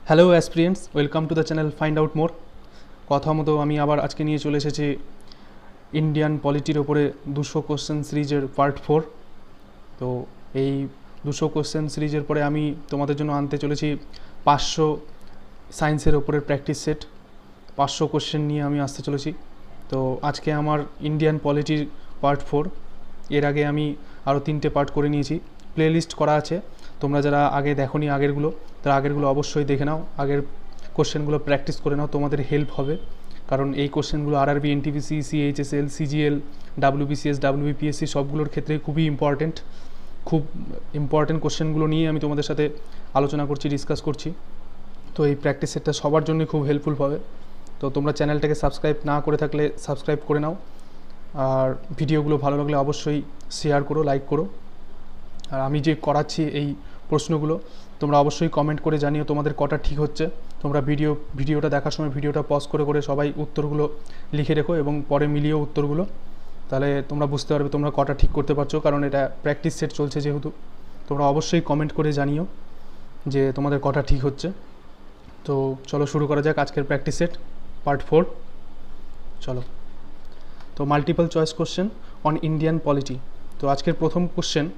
Hello অ্যাসপিরিয়েন্টস, welcome to the channel find out মোর। কথা মতো আমি আবার আজকে নিয়ে চলে এসেছি ইন্ডিয়ান পলিটির ওপরে 200 কোশ্চেন সিরিজের পার্ট 4। তো এই 200 কোশ্চেন সিরিজের পরে আমি তোমাদের জন্য আনতে চলেছি 500 সায়েন্সের ওপরের প্র্যাকটিস সেট। 500 কোশ্চেন নিয়ে আমি আসতে চলেছি। তো আজকে আমার ইন্ডিয়ান পলিটির পার্ট 4। এর আগে আমি আরও 3টে পার্ট করে নিয়েছি, প্লে লিস্ট করা আছে। তোমরা যারা আগে দেখোনি আগেরগুলো, তারা আগেরগুলো অবশ্যই দেখে নাও, আগের কোশ্চেনগুলো প্র্যাকটিস করে নাও, তোমাদের হেল্প হবে। কারণ এই কোশ্চেনগুলো RRB, NTPC, CHSL, CGL, WBCS, WBPSC সবগুলোর ক্ষেত্রে খুব ইম্পর্টেন্ট কোশ্চেনগুলো নিয়ে আমি তোমাদের সাথে আলোচনা করছি, ডিসকাস করছি। তো এই প্র্যাকটিস সেটটা সবার জন্য খুব হেল্পফুল হবে। তো তোমরা চ্যানেলটাকে সাবস্ক্রাইব না করে থাকলে সাবস্ক্রাইব করে নাও, আর ভিডিওগুলো ভালো লাগলে অবশ্যই শেয়ার করো, লাইক করো। আর আমি যে করাচ্ছি এই প্রশ্নগুলো তোমরা অবশ্যই কমেন্ট করে জানিও তোমাদের কটা ঠিক হচ্ছে। তোমরা ভিডিওটা দেখার সময় ভিডিওটা পজ করে সবাই উত্তরগুলো লিখে রেখো এবং পরে মিলিয়েও উত্তরগুলো, তাহলে তোমরা বুঝতে পারবে তোমরা কটা ঠিক করতে পারছো। কারণ এটা প্র্যাকটিস সেট চলছে যেহেতু, তোমরা অবশ্যই কমেন্ট করে জানিও যে তোমাদের কটা ঠিক হচ্ছে। তো চলো শুরু করা যাক আজকের প্র্যাকটিস সেট পার্ট 4। চলো। তো multiple choice question on Indian polity. তো আজকের প্রথম কোশ্চেন,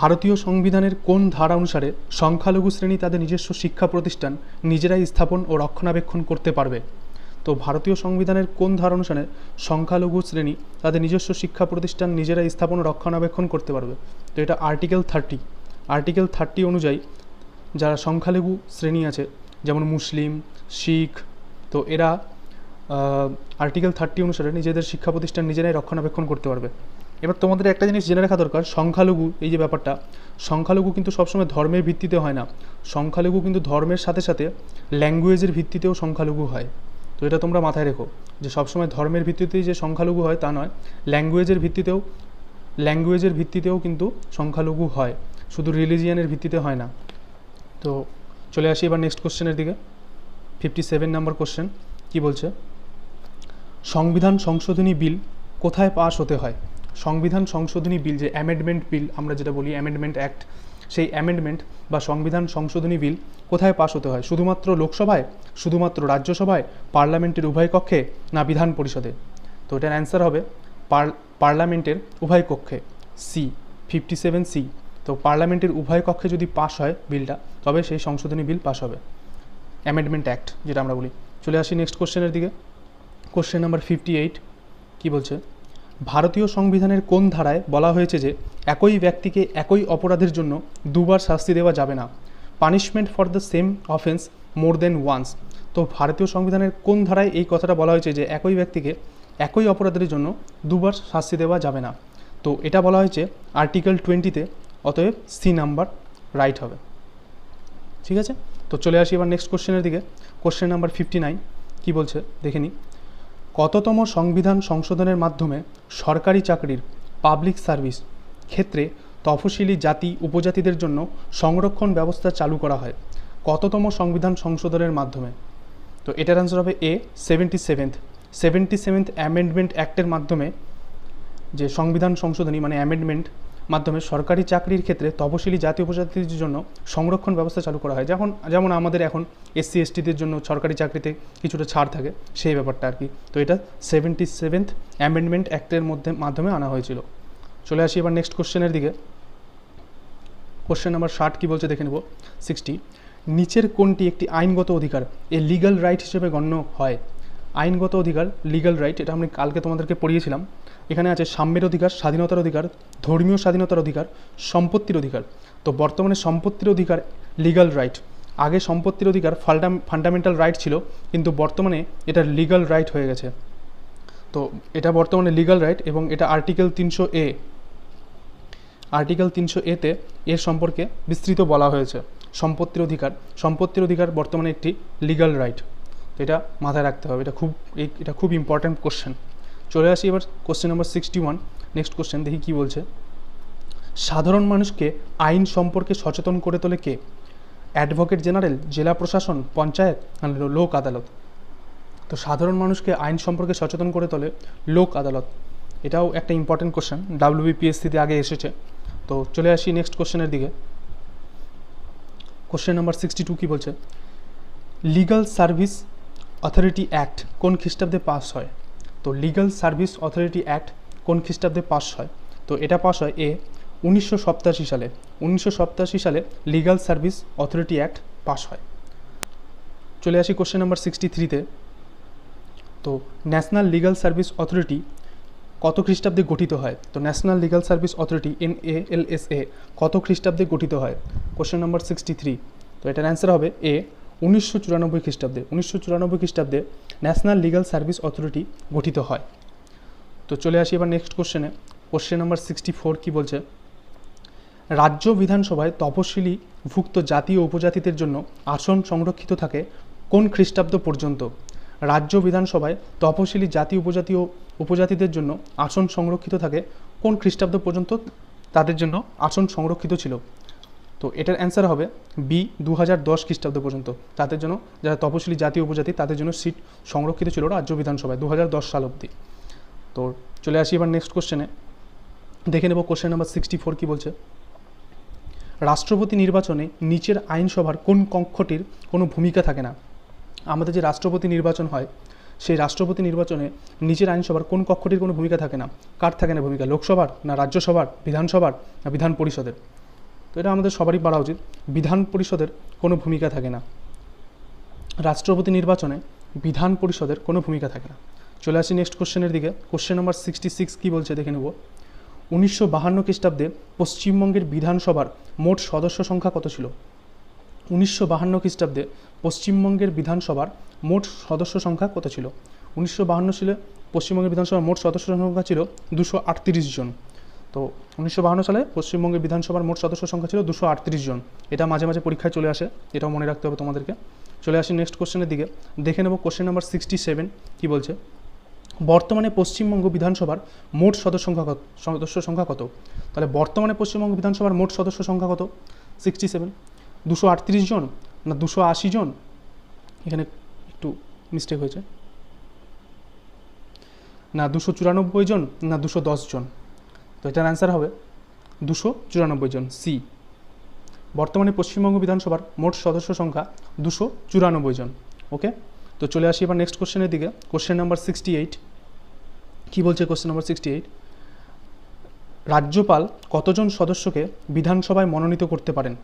ভারতীয় সংবিধানের কোন ধারা অনুসারে সংখ্যালঘু শ্রেণী তাদের নিজস্ব শিক্ষা প্রতিষ্ঠান নিজেরাই স্থাপন ও রক্ষণাবেক্ষণ করতে পারবে? তো ভারতীয় সংবিধানের কোন ধারা অনুসারে সংখ্যালঘু শ্রেণী তাদের নিজস্ব শিক্ষা প্রতিষ্ঠান নিজেরাই স্থাপন ও রক্ষণাবেক্ষণ করতে পারবে? তো এটা আর্টিকেল 30। আর্টিকেল 30 অনুযায়ী যারা সংখ্যালঘু শ্রেণী আছে, যেমন মুসলিম, শিখ, তো এরা আর্টিকেল 30 অনুসারে নিজেদের শিক্ষা প্রতিষ্ঠান নিজেরাই রক্ষণাবেক্ষণ করতে পারবে। এবার তোমাদের একটা জিনিস জেনে রাখা দরকার, সংখ্যালঘু এই যে ব্যাপারটা, সংখ্যালঘু কিন্তু সবসময় ধর্মের ভিত্তিতে হয় না। সংখ্যালঘু কিন্তু ধর্মের সাথে সাথে ল্যাঙ্গুয়েজের ভিত্তিতেও সংখ্যালঘু হয়। তো এটা তোমরা মাথায় রেখো যে সবসময় ধর্মের ভিত্তিতেই যে সংখ্যালঘু হয় তা নয়, ল্যাঙ্গুয়েজের ভিত্তিতেও কিন্তু সংখ্যালঘু হয়, শুধু রিলিজিয়ানের ভিত্তিতে হয় না। তো চলে আসি এবার নেক্সট কোশ্চেনের দিকে। 57 নম্বর কোশ্চেন কি বলছে, সংবিধান সংশোধনী বিল কোথায় পাস হতে হয়? সংবিধান সংশোধনী বিল, যে অ্যামেন্ডমেন্ট বিল আমরা যেটা বলি, অ্যামেন্ডমেন্ট অ্যাক্ট, সেই অ্যামেন্ডমেন্ট বা সংবিধান সংশোধনী বিল কোথায় পাস হতে হয়? শুধুমাত্র লোকসভায়, শুধুমাত্র রাজ্যসভায়, পার্লামেন্টের উভয় কক্ষে, না বিধান পরিষদে? তো এটার অ্যান্সার হবে পার্লামেন্টের উভয় কক্ষে, সি, 57C। তো পার্লামেন্টের উভয় কক্ষে যদি পাস হয় বিলটা, তবে সেই সংশোধনী বিল পাস হবে, অ্যামেন্ডমেন্ট অ্যাক্ট যেটা আমরা বলি। চলে আসি নেক্সট কোশ্চেনের দিকে। কোশ্চেন নাম্বার 58 কি বলছে, ভারতীয় সংবিধানের কোন ধারায় বলা হয়েছে যে একই ব্যক্তিকে একই অপরাধের জন্য দুবার শাস্তি দেওয়া যাবে না? Punishment for the same offence more than once. তো ভারতীয় সংবিধানের কোন ধারায় এই কথাটা বলা হয়েছে যে একই ব্যক্তিকে একই অপরাধের জন্য দুবার শাস্তি দেওয়া যাবে না? তো এটা বলা হয়েছে আর্টিকেল 20-তে, অতএব সি নাম্বার রাইট হবে। ঠিক আছে, তো চলে আসি এবার নেক্সট কোশ্চেনের দিকে। কোশ্চেন নাম্বার 59 কি বলছে দেখে নিই। কততম সংবিধান সংশোধনের মাধ্যমে সরকারি চাকরির, পাবলিক সার্ভিস ক্ষেত্রে তফসিলি জাতি উপজাতিদের জন্য সংরক্ষণ ব্যবস্থা চালু করা হয়? কততম সংবিধান সংশোধনের মাধ্যমে? তো এটার অ্যান্সার হবে এ, 77th অ্যামেন্ডমেন্ট অ্যাক্টের মাধ্যমে, যে সংবিধান সংশোধনী মানে অ্যামেন্ডমেন্ট মাধ্যমে সরকারি চাকরির ক্ষেত্রে তফসিলি জাতি উপজাতিদের জন্য সংরক্ষণ ব্যবস্থা চালু করা হয়। যেমন আমাদের এখন SC STদের জন্য সরকারি চাকরিতে কিছুটা ছাড় থাকে, সেই ব্যাপারটা আর কি। তো এটা 77th অ্যামেন্ডমেন্ট অ্যাক্টের মাধ্যমে আনা হয়েছিল। চলে আসি এবার নেক্সট কোশ্চেনের দিকে। কোশ্চেন নাম্বার 60 কী বলছে দেখে নেব। 60, নিচের কোনটি একটি আইনগত অধিকার, এ লিগ্যাল রাইট হিসেবে গণ্য হয়? আইনগত অধিকার, লিগ্যাল রাইট, এটা আমি কালকে তোমাদেরকে পড়িয়েছিলাম। এখানে আছে সাম্যের অধিকার, স্বাধীনতার অধিকার, ধর্মীয় স্বাধীনতার অধিকার, সম্পত্তির অধিকার। তো বর্তমানে সম্পত্তির অধিকার লিগ্যাল রাইট। আগে সম্পত্তির অধিকার ফান্ডামেন্টাল রাইট ছিল, কিন্তু বর্তমানে এটা লিগ্যাল রাইট হয়ে গেছে। তো এটা বর্তমানে লিগ্যাল রাইট এবং এটা আর্টিকেল 300A-তে এর সম্পর্কে বিস্তৃত বলা হয়েছে। সম্পত্তির অধিকার বর্তমানে একটি লিগ্যাল রাইট। তো এটা মাথায় রাখতে হবে, এটা খুব ইম্পর্ট্যান্ট কোশ্চেন। চলে আসি এবার কোশ্চেন নাম্বার 61। নেক্সট কোশ্চেন দেখি কি বলছে। সাধারণ মানুষকে আইন সম্পর্কে সচেতন করে তোলে কে? অ্যাডভোকেট জেনারেল, জেলা প্রশাসন, পঞ্চায়েত, লোক আদালত? তো সাধারণ মানুষকে আইন সম্পর্কে সচেতন করে তোলে লোক আদালত। এটাও একটা ইম্পর্টেন্ট কোশ্চেন, WBPSCতে আগে এসেছে। তো চলে আসি নেক্সট কোশ্চেনের দিকে। কোশ্চেন নাম্বার 62 কি বলছে, লিগাল সার্ভিস অথরিটি অ্যাক্ট কোন খ্রিস্টাব্দে পাস হয়? তো লিগাল সার্ভিস অথরিটি অ্যাক্ট কোন খ্রিস্টাব্দে পাস হয়? তো এটা পাস হয় 1987 সালে। 1987 সালে legal service authority act pass হয়। চলে আসি কোশ্চেন নাম্বার 63-তে। তো ন্যাশনাল লিগাল সার্ভিস অথরিটি কত খ্রিস্টাব্দে গঠিত হয়? তো national legal service authority NALSA কত খ্রিস্টাব্দে গঠিত হয়? Question number 63। তো এটার অ্যান্সার হবে 1994 খ্রিস্টাব্দে। 1994 খ্রিস্টাব্দে ন্যাশনাল লিগাল সার্ভিস অথরিটি গঠিত হয়। তো চলে আসি এবার নেক্সট কোশ্চেনে। কোশ্চেন নাম্বার 64 কি বলছে, রাজ্য বিধানসভায় তপশিলি ভুক্ত জাতি ও উপজাতিদের জন্য আসন সংরক্ষিত থাকে কোন খ্রিস্টাব্দ পর্যন্ত? রাজ্য বিধানসভায় তপশিলি জাতি উপজাতিদের জন্য আসন সংরক্ষিত থাকে কোন খ্রিস্টাব্দ পর্যন্ত তাদের জন্য আসন সংরক্ষিত ছিল? তো এটার অ্যান্সার হবে বি 2010 খ্রিস্টাব্দ পর্যন্ত তাদের জন্য, যারা তপশিলি জাতি উপজাতি তাদের জন্য সিট সংরক্ষিত ছিল রাজ্য বিধানসভায় 2010 সাল অবধি। তো চলে আসি এবার নেক্সট কোশ্চেনে, দেখে নেব কোশ্চেন নাম্বার 64 কি বলছে, রাষ্ট্রপতি নির্বাচনে নিচের আইনসভার কোন কক্ষটির কোনো ভূমিকা থাকে না? আমাদের যে রাষ্ট্রপতি নির্বাচন হয় সেই রাষ্ট্রপতি নির্বাচনে নিচের আইনসভার কোন কক্ষটির কোনো ভূমিকা থাকে না? কার থাকে না ভূমিকা? লোকসভার, না রাজ্যসভার, বিধানসভার, না বিধান পরিষদের? তো এটা আমাদের সবারই পড়া উচিত, বিধান পরিষদের কোনো ভূমিকা থাকে না। রাষ্ট্রপতি নির্বাচনে বিধান পরিষদের কোনো ভূমিকা থাকে না। চলে আসি নেক্সট কোশ্চেনের দিকে। কোশ্চেন নাম্বার 66 কি বলছে দেখে নেব, 1952 খ্রিস্টাব্দে পশ্চিমবঙ্গের বিধানসভার মোট সদস্য সংখ্যা কত ছিল? 1952 খ্রিস্টাব্দে পশ্চিমবঙ্গের বিধানসভার মোট সদস্য সংখ্যা কত ছিল? 1952 সালে পশ্চিমবঙ্গের বিধানসভার মোট সদস্য সংখ্যা ছিল 238 জন। তো 1952 সালে পশ্চিমবঙ্গের বিধানসভার মোট সদস্য সংখ্যা ছিল 238 জন। এটা মাঝে মাঝে পরীক্ষায় চলে আসে, এটাও মনে রাখতে হবে তোমাদেরকে। চলে আসি নেক্সট কোশ্চেনের দিকে, দেখে নেব কোশ্চেন নাম্বার 67 কি বলছে, বর্তমানে পশ্চিমবঙ্গ বিধানসভার মোট সদস্য সংখ্যা কত? তাহলে বর্তমানে পশ্চিমবঙ্গ বিধানসভার মোট সদস্য সংখ্যা কত? 67। 238 জন না 280 জন? এখানে একটু মিস্টেক হয়েছে, না 294 জন না 210 জন? তো এটার অ্যান্সার হবে 294 জন, সি। বর্তমানে পশ্চিমবঙ্গ বিধানসভার মোট সদস্য সংখ্যা 294 জন। ওকে, তো চলে আসি এবার নেক্সট কোশ্চেনের দিকে। কোশ্চেন নাম্বার 68 কি বলছে, কোশ্চেন নাম্বার 68, রাজ্যপাল কতজন সদস্যকে বিধানসভায় মনোনীত করতে পারেন?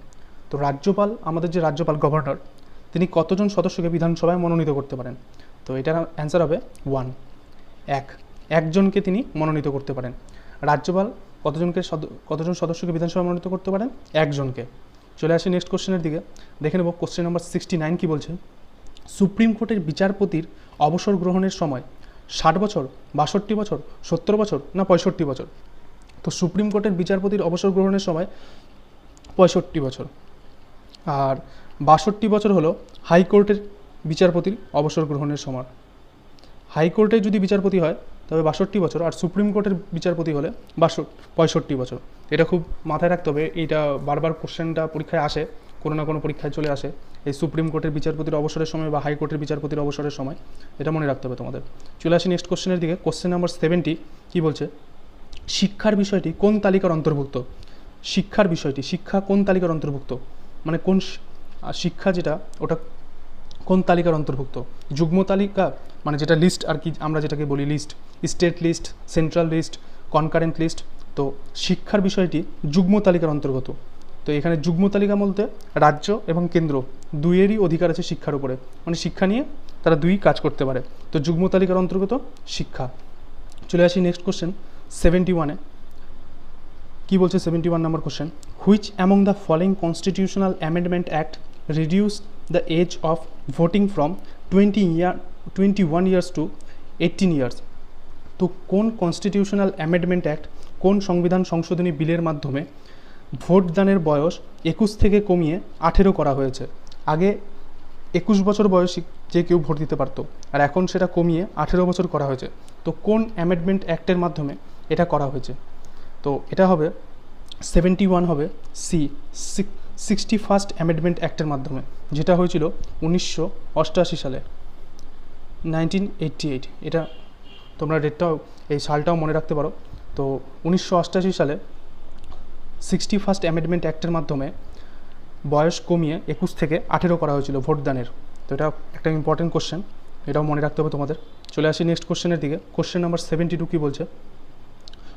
তো রাজ্যপাল, আমাদের যে রাজ্যপাল গভর্নর, তিনি কতজন সদস্যকে বিধানসভায় মনোনীত করতে পারেন? তো এটার অ্যান্সার হবে 1, একজনকে তিনি মনোনীত করতে পারেন। রাজ্যপাল কতজন সদস্যকে বিধানসভায় মনোনীত করতে পারেন? একজনকে। চলে আসি নেক্সট কোশ্চেনের দিকে, দেখে নেব কোশ্চেন নাম্বার 69 কি বলছে, সুপ্রিম কোর্টের বিচারপতির অবসর গ্রহণের সময় 60 বছর, 62 বছর, 70 বছর না 65 বছর? তো সুপ্রিম কোর্টের বিচারপতির অবসর গ্রহণের সময় 65 বছর, আর 62 বছর হলো হাইকোর্টের বিচারপতির অবসর গ্রহণের সময়। হাইকোর্টে যদি বিচারপতি হয় তবে 62 বছর, আর সুপ্রিম কোর্টের বিচারপতি হলে 65 বছর। এটা খুব মাথায় রাখতে হবে, এইটা বারবার কোশ্চেনটা পরীক্ষায় আসে, কোনো না কোনো পরীক্ষায় চলে আসে, এই সুপ্রিম কোর্টের বিচারপতির অবসরের সময় বা হাইকোর্টের বিচারপতির অবসরের সময়, এটা মনে রাখতে হবে তোমাদের। চলে আসি নেক্সট কোশ্চেনের দিকে। কোশ্চেন নাম্বার 70 কি বলছে, শিক্ষার বিষয়টি কোন তালিকার অন্তর্ভুক্ত? শিক্ষার বিষয়টি, শিক্ষা কোন তালিকার অন্তর্ভুক্ত, মানে কোন শিক্ষা যেটা ওটা কোন তালিকার অন্তর্ভুক্ত? যুগ্ম তালিকা, মানে যেটা লিস্ট আর কি, আমরা যেটাকে বলি list, state list, central list, concurrent list. তো শিক্ষার বিষয়টি যুগ্ম তালিকার অন্তর্গত। তো এখানে যুগ্ম তালিকা বলতে রাজ্য এবং কেন্দ্র দুইয়েরই অধিকার আছে শিক্ষার উপরে, মানে শিক্ষা নিয়ে তারা দুই কাজ করতে পারে। তো যুগ্ম তালিকার অন্তর্গত শিক্ষা। চলে আসি নেক্সট কোশ্চেন 71-এ কি বলছে, 71 number question, which among the following constitutional amendment act reduce the age of voting from 21 years to 18 years? তো কোন কনস্টিটিউশনাল অ্যামেন্ডমেন্ট অ্যাক্ট, কোন সংবিধান সংশোধনী বিলের মাধ্যমে ভোটদানের বয়স 21 থেকে কমিয়ে 18 করা হয়েছে? আগে 21 বছর বয়সী যে কেউ ভোট দিতে পারতো, আর এখন সেটা কমিয়ে 18 বছর করা হয়েছে। তো কোন অ্যামেন্ডমেন্ট অ্যাক্টের মাধ্যমে এটা করা হয়েছে? তো এটা হবে 71 হবে সি, 61st অ্যামেন্ডমেন্ট অ্যাক্টের মাধ্যমে, যেটা হয়েছিল 1988 সালে, 1988। এটা তোমরা ডেটটাও, এই সালটাও মনে রাখতে পারো। তো 1988 সালে 61st অ্যামেন্ডমেন্ট অ্যাক্টের মাধ্যমে বয়স কমিয়ে 21 থেকে 18 করা হয়েছিল ভোটদানের? তো এটা একটা ইম্পর্টেন্ট কোশ্চেন, এটাও মনে রাখতে হবে তোমাদের। চলে আসি নেক্সট কোশ্চেনের দিকে। কোশ্চেন নাম্বার 72 কী বলছে?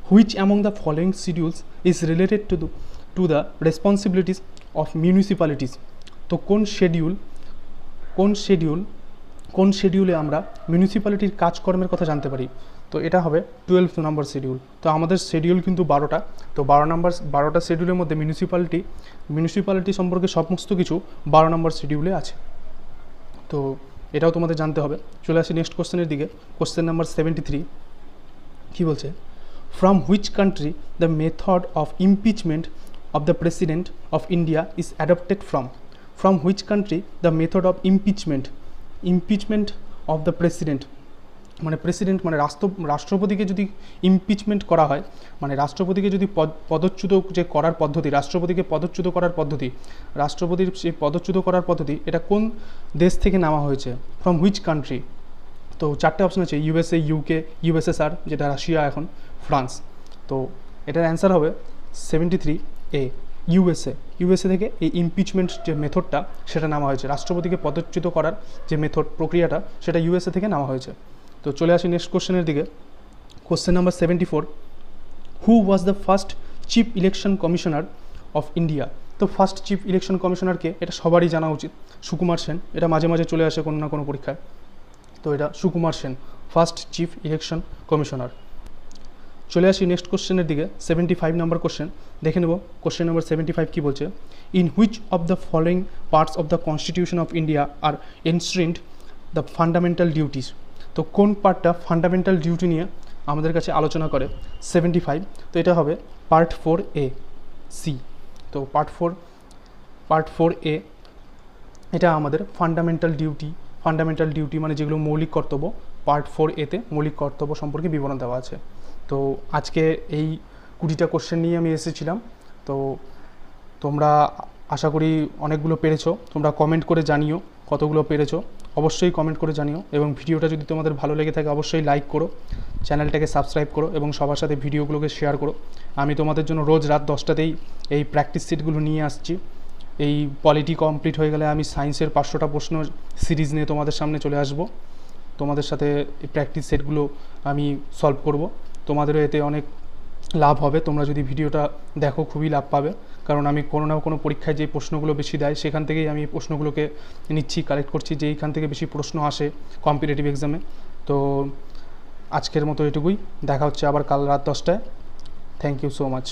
Which among the following schedules is related to the responsibilities of municipalities? তো কোন শেডিউলে আমরা মিউনিসিপ্যালিটির কাজকর্মের কথা জানতে পারি? তো এটা হবে 12 নম্বর শিডিউল। তো আমাদের শিডিউল কিন্তু 12টা, তো 12টা শিডিউলের মধ্যে মিউনিসিপ্যালিটি সম্পর্কে সমস্ত কিছু 12 নম্বর শিডিউলে আছে। তো এটাও তোমাদের জানতে হবে। চলে আসি নেক্সট কোশ্চেনের দিকে। কোশ্চেন নাম্বার 73 কী বলছে? From which country the method of impeachment of the president of India is adopted from which country the method of impeachment of the president মানে রাষ্ট্রপতিকে যদি ইমপিচমেন্ট করা হয়, মানে রাষ্ট্রপতিকে যদি পদচ্যুত যে করার পদ্ধতি, রাষ্ট্রপতির সেই পদচ্যুত করার পদ্ধতি, এটা কোন দেশ থেকে নেওয়া হয়েছে? From which country? তো 4টে অপশন আছে, ইউএসএ, ইউকে, ইউএসএসআর যেটা রাশিয়া এখন, ফ্রান্স। তো এটার অ্যান্সার হবে 73 এ, ইউএসএ থেকে এই ইমপিচমেন্ট যে মেথডটা সেটা নেওয়া হয়েছে, রাষ্ট্রপতিকে পদচ্যুত করার যে মেথড, প্রক্রিয়াটা, সেটা ইউএসএ থেকে নেওয়া হয়েছে। তো চলে আসি নেক্সট কোশ্চেনের দিকে। Question number 74, who was the first chief election commissioner of India? তো ফার্স্ট চিফ ইলেকশন কমিশনারকে, এটা সবারই জানা উচিত, সুকুমার সেন। এটা মাঝে মাঝে চলে আসে কোনো না কোনো পরীক্ষায়। তো এটা Sukumar Sen, first chief election commissioner. চলে আসি নেক্সট কোশ্চেনের দিকে, 75 নম্বর কোশ্চেন দেখে নেব। কোশ্চেন নম্বর 75 কী বলছে? In which of the following parts of the constitution of India are enshrined the fundamental duties? তো কোন পার্টটা ফান্ডামেন্টাল ডিউটি নিয়ে আমাদের কাছে আলোচনা করে? 75। তো এটা হবে পার্ট 4A সি। তো পার্ট 4A এটা আমাদের ফান্ডামেন্টাল ডিউটি মানে যেগুলো মৌলিক কর্তব্য, পার্ট 4A-তে মৌলিক কর্তব্য সম্পর্কে বিবরণ দেওয়া আছে। তো আজকে এই 20টা কোশ্চেন নিয়ে আমি এসেছিলাম। তো তোমরা আশা করি অনেকগুলো পেরেছো। তোমরা কমেন্ট করে জানিও কতগুলো পেরেছো, অবশ্যই কমেন্ট করে জানিও। এবং ভিডিওটা যদি তোমাদের ভালো লেগে থাকে অবশ্যই লাইক করো, চ্যানেলটাকে সাবস্ক্রাইব করো এবং সবার সাথে ভিডিওগুলোকে শেয়ার করো। আমি তোমাদের জন্য রোজ রাত 10টাতেই এই প্র্যাকটিস সিটগুলো নিয়ে আসছি। এই পলিটি কমপ্লিট হয়ে গেলে আমি সায়েন্সের 500টা প্রশ্ন সিরিজ নিয়ে তোমাদের সামনে চলে আসব। তোমাদের সাথে এই প্র্যাকটিস সেটগুলো আমি সলভ করব। তোমাদেরও এতে অনেক লাভ হবে। তোমরা যদি ভিডিওটা দেখো খুবই লাভ পাবে, কারণ আমি কোনো না কোনো পরীক্ষায় যে প্রশ্নগুলো বেশি দেয় সেখান থেকেই আমি প্রশ্নগুলোকে নিচ্ছি, কালেক্ট করছি, যে এইখান থেকে বেশি প্রশ্ন আসে কম্পিটিটিভ এক্সামে। তো আজকের মতো এটুকুই, দেখা হচ্ছে আবার কাল রাত 10টায়। Thank you so much.